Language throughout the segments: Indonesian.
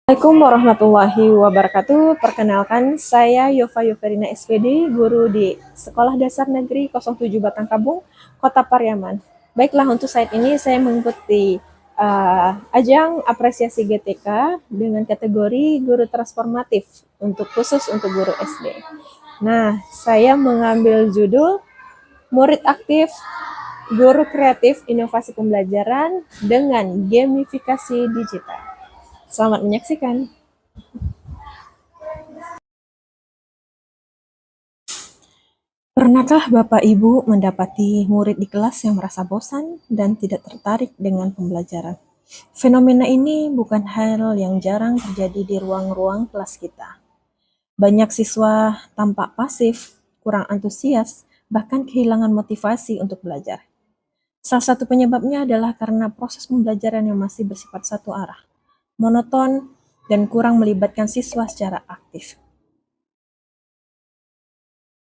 Assalamualaikum warahmatullahi wabarakatuh. Perkenalkan, saya Yova Yoverina SPD, guru di Sekolah Dasar Negeri 07 Batangkabung, Kota Pariaman. Baiklah, untuk saat ini saya mengikuti ajang apresiasi GTK dengan kategori guru transformatif khusus untuk guru SD. Nah, saya mengambil judul Murid Aktif, Guru Kreatif Inovasi Pembelajaran dengan Gamifikasi Digital. Selamat menyaksikan. Pernahkah Bapak Ibu mendapati murid di kelas yang merasa bosan dan tidak tertarik dengan pembelajaran? Fenomena ini bukan hal yang jarang terjadi di ruang-ruang kelas kita. Banyak siswa tampak pasif, kurang antusias, bahkan kehilangan motivasi untuk belajar. Salah satu penyebabnya adalah karena proses pembelajaran yang masih bersifat satu arah, monoton, dan kurang melibatkan siswa secara aktif.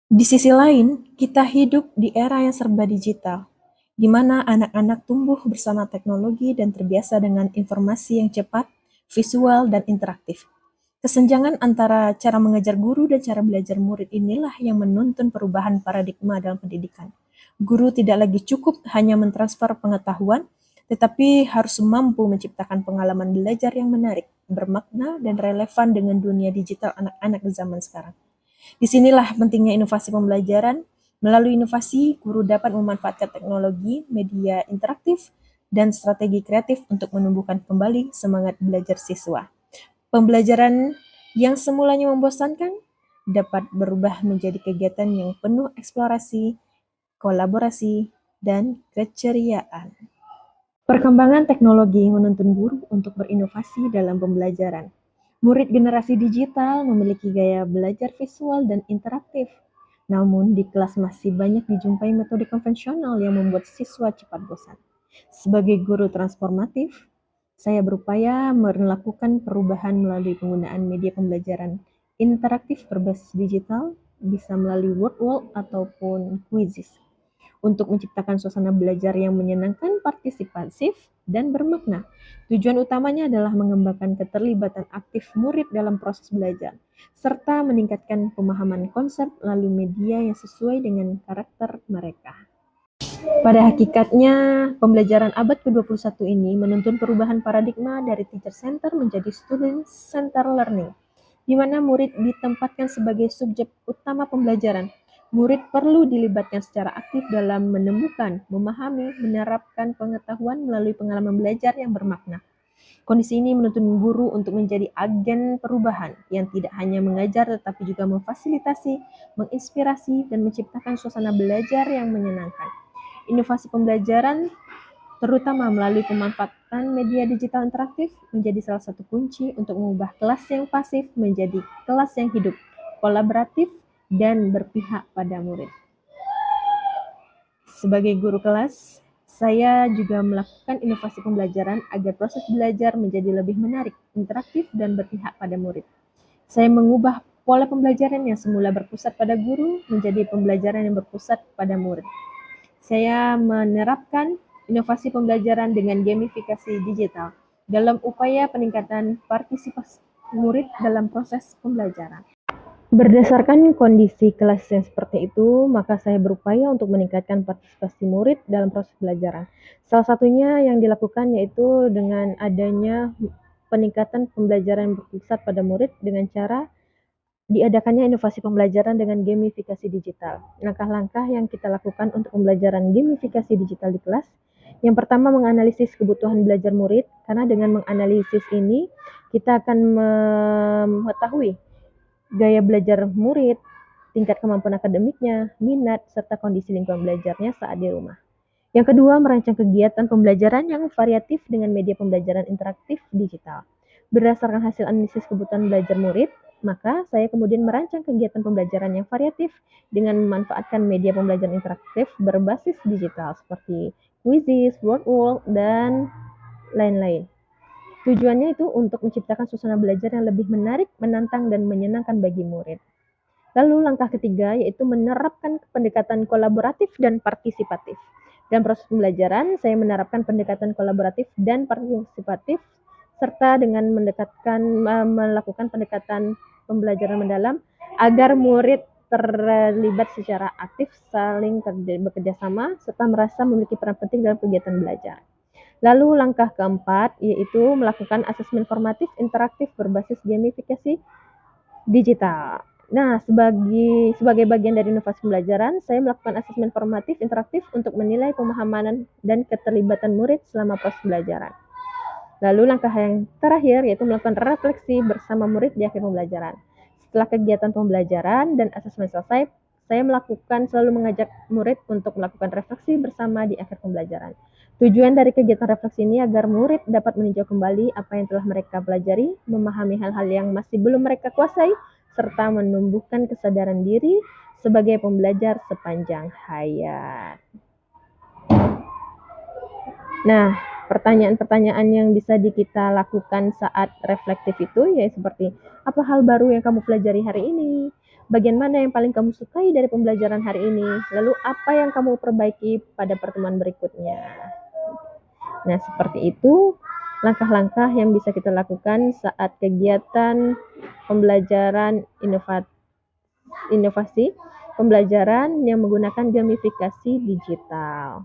Di sisi lain, kita hidup di era yang serba digital, di mana anak-anak tumbuh bersama teknologi dan terbiasa dengan informasi yang cepat, visual, dan interaktif. Kesenjangan antara cara mengajar guru dan cara belajar murid inilah yang menuntun perubahan paradigma dalam pendidikan. Guru tidak lagi cukup hanya mentransfer pengetahuan, tetapi harus mampu menciptakan pengalaman belajar yang menarik, bermakna, dan relevan dengan dunia digital anak-anak zaman sekarang. Disinilah pentingnya inovasi pembelajaran. Melalui inovasi, guru dapat memanfaatkan teknologi, media interaktif, dan strategi kreatif untuk menumbuhkan kembali semangat belajar siswa. Pembelajaran yang semulanya membosankan dapat berubah menjadi kegiatan yang penuh eksplorasi, kolaborasi, dan keceriaan. Perkembangan teknologi menuntun guru untuk berinovasi dalam pembelajaran. Murid generasi digital memiliki gaya belajar visual dan interaktif. Namun, di kelas masih banyak dijumpai metode konvensional yang membuat siswa cepat bosan. Sebagai guru transformatif, saya berupaya melakukan perubahan melalui penggunaan media pembelajaran interaktif berbasis digital, bisa melalui word wall ataupun quizzes, untuk menciptakan suasana belajar yang menyenangkan, partisipatif, dan bermakna. Tujuan utamanya adalah mengembangkan keterlibatan aktif murid dalam proses belajar, serta meningkatkan pemahaman konsep melalui media yang sesuai dengan karakter mereka. Pada hakikatnya, pembelajaran abad ke-21 ini menuntun perubahan paradigma dari teacher center menjadi student center learning, di mana murid ditempatkan sebagai subjek utama pembelajaran. Murid perlu dilibatkan secara aktif dalam menemukan, memahami, menerapkan pengetahuan melalui pengalaman belajar yang bermakna. Kondisi ini menuntun guru untuk menjadi agen perubahan yang tidak hanya mengajar tetapi juga memfasilitasi, menginspirasi, dan menciptakan suasana belajar yang menyenangkan. Inovasi pembelajaran, terutama melalui pemanfaatan media digital interaktif, menjadi salah satu kunci untuk mengubah kelas yang pasif menjadi kelas yang hidup, kolaboratif, dan berpihak pada murid. Sebagai guru kelas, saya juga melakukan inovasi pembelajaran agar proses belajar menjadi lebih menarik, interaktif, dan berpihak pada murid. Saya mengubah pola pembelajaran yang semula berpusat pada guru menjadi pembelajaran yang berpusat pada murid. Saya menerapkan inovasi pembelajaran dengan gamifikasi digital dalam upaya peningkatan partisipasi murid dalam proses pembelajaran. Berdasarkan kondisi kelas yang seperti itu, maka saya berupaya untuk meningkatkan partisipasi murid dalam proses pembelajaran. Salah satunya yang dilakukan yaitu dengan adanya peningkatan pembelajaran berpusat pada murid dengan cara diadakannya inovasi pembelajaran dengan gamifikasi digital. Langkah-langkah yang kita lakukan untuk pembelajaran gamifikasi digital di kelas. Yang pertama, menganalisis kebutuhan belajar murid, karena dengan menganalisis ini kita akan mengetahui gaya belajar murid, tingkat kemampuan akademiknya, minat, serta kondisi lingkungan belajarnya saat di rumah. Yang kedua, merancang kegiatan pembelajaran yang variatif dengan media pembelajaran interaktif digital. Berdasarkan hasil analisis kebutuhan belajar murid, maka saya kemudian merancang kegiatan pembelajaran yang variatif dengan memanfaatkan media pembelajaran interaktif berbasis digital seperti quizzes, word wall, dan lain-lain. Tujuannya itu untuk menciptakan suasana belajar yang lebih menarik, menantang, dan menyenangkan bagi murid. Lalu langkah ketiga yaitu menerapkan pendekatan kolaboratif dan partisipatif. Dalam proses pembelajaran, saya menerapkan pendekatan kolaboratif dan partisipatif serta dengan melakukan pendekatan pembelajaran mendalam agar murid terlibat secara aktif, saling bekerja sama, serta merasa memiliki peran penting dalam kegiatan belajar. Lalu langkah keempat yaitu melakukan asesmen formatif interaktif berbasis gamifikasi digital. Nah, sebagai bagian dari inovasi pembelajaran, saya melakukan asesmen formatif interaktif untuk menilai pemahaman dan keterlibatan murid selama proses pembelajaran. Lalu langkah yang terakhir yaitu melakukan refleksi bersama murid di akhir pembelajaran. Setelah kegiatan pembelajaran dan asesmen selesai, saya selalu mengajak murid untuk melakukan refleksi bersama di akhir pembelajaran. Tujuan dari kegiatan refleksi ini agar murid dapat meninjau kembali apa yang telah mereka pelajari, memahami hal-hal yang masih belum mereka kuasai, serta menumbuhkan kesadaran diri sebagai pembelajar sepanjang hayat. Nah, pertanyaan-pertanyaan yang bisa kita lakukan saat reflektif itu ya seperti, apa hal baru yang kamu pelajari hari ini? Bagian mana yang paling kamu sukai dari pembelajaran hari ini? Lalu apa yang kamu perbaiki pada pertemuan berikutnya? Nah, seperti itu langkah-langkah yang bisa kita lakukan saat kegiatan pembelajaran inovasi pembelajaran yang menggunakan gamifikasi digital.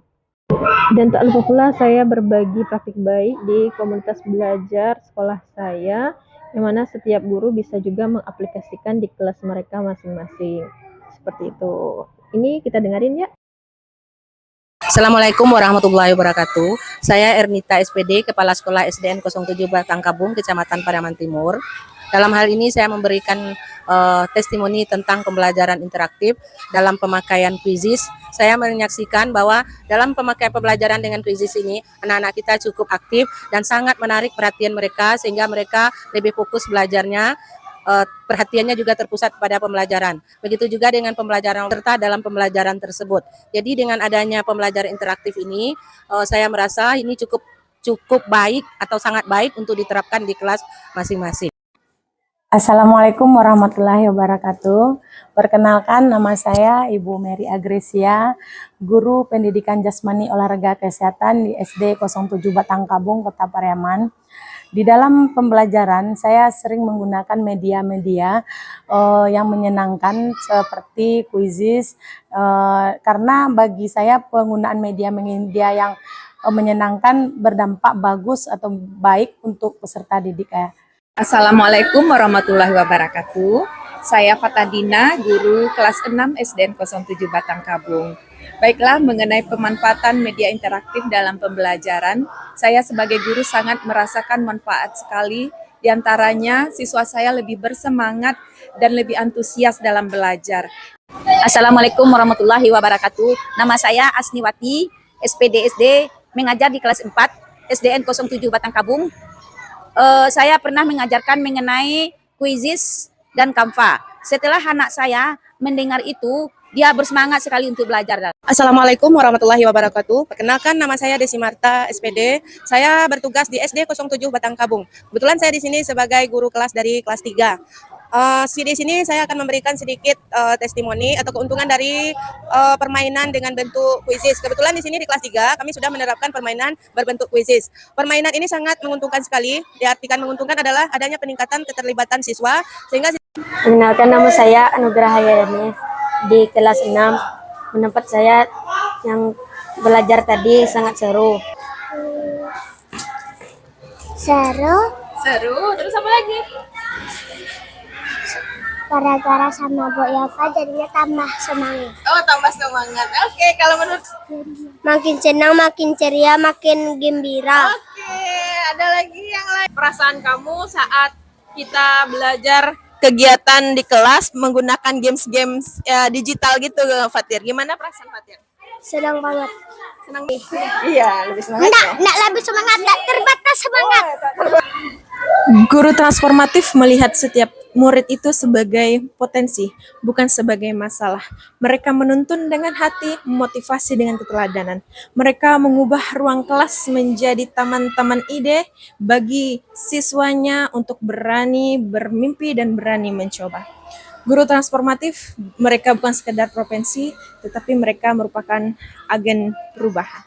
Dan tak lupa pula saya berbagi praktik baik di komunitas belajar sekolah saya, yang mana setiap guru bisa juga mengaplikasikan di kelas mereka masing-masing. Seperti itu. Ini kita dengerin ya. Assalamualaikum warahmatullahi wabarakatuh. Saya Ernita SPD, Kepala Sekolah SDN 07 Batangkabung, Kecamatan Pariaman Timur. Dalam hal ini saya memberikan testimoni tentang pembelajaran interaktif dalam pemakaian Quizizz. Saya menyaksikan bahwa dalam pemakaian pembelajaran dengan Quizizz ini, anak-anak kita cukup aktif dan sangat menarik perhatian mereka, sehingga mereka lebih fokus belajarnya. Perhatiannya juga terpusat pada pembelajaran. Begitu juga dengan pembelajaran serta dalam pembelajaran tersebut. Jadi dengan adanya pembelajaran interaktif ini, saya merasa ini cukup baik atau sangat baik untuk diterapkan di kelas masing-masing. Assalamualaikum warahmatullahi wabarakatuh. Perkenalkan, nama saya Ibu Mary Agresia, Guru Pendidikan Jasmani Olahraga Kesehatan di SD 07 Batangkabung, Kota Pariaman. Di dalam pembelajaran, saya sering menggunakan media-media yang menyenangkan seperti Quizizz, karena bagi saya penggunaan media yang menyenangkan berdampak bagus atau baik untuk peserta didik. Assalamualaikum warahmatullahi wabarakatuh. Saya Fatadina, guru kelas 6 SDN 07 Batangkabung. Baiklah, mengenai pemanfaatan media interaktif dalam pembelajaran, saya sebagai guru sangat merasakan manfaat sekali. Di antaranya, siswa saya lebih bersemangat dan lebih antusias dalam belajar. Assalamualaikum warahmatullahi wabarakatuh. Nama saya Asniwati, SPD SD, mengajar di kelas 4 SDN 07 Batangkabung. Saya pernah mengajarkan mengenai Quizizz dan Canva. Setelah anak saya mendengar itu, dia bersemangat sekali untuk belajar. Assalamualaikum warahmatullahi wabarakatuh. Perkenalkan, nama saya Desi Marta SPD. Saya bertugas di SD 07 Batangkabung. Kebetulan saya di sini sebagai guru kelas dari kelas 3. Di sini saya akan memberikan sedikit testimoni atau keuntungan dari permainan dengan bentuk Quizizz. Kebetulan di sini di kelas 3 kami sudah menerapkan permainan berbentuk Quizizz. Permainan ini sangat menguntungkan sekali. Diartikan menguntungkan adalah adanya peningkatan keterlibatan siswa sehingga. Mengenalkan, nama saya Anugerah Hayani di kelas 6. Mendapat saya yang belajar tadi sangat seru. Seru, terus apa lagi? Gara-gara sama Bu Yova jadinya tambah semangat. Oh, tambah semangat. Oke, kalau menurut Makin senang, makin ceria, makin gembira. Oke, ada lagi yang lain. Perasaan kamu saat kita belajar kegiatan di kelas menggunakan games digital gitu, Fatir. Gimana perasaan Fatir? Senang banget. Senang. Iya, lebih semangat. Enggak lebih semangat, enggak terbatas semangat. Guru transformatif melihat setiap murid itu sebagai potensi, bukan sebagai masalah. Mereka menuntun dengan hati, memotivasi dengan keteladanan. Mereka mengubah ruang kelas menjadi taman-taman ide bagi siswanya untuk berani bermimpi dan berani mencoba. Guru transformatif, mereka bukan sekedar profesi, tetapi mereka merupakan agen perubahan.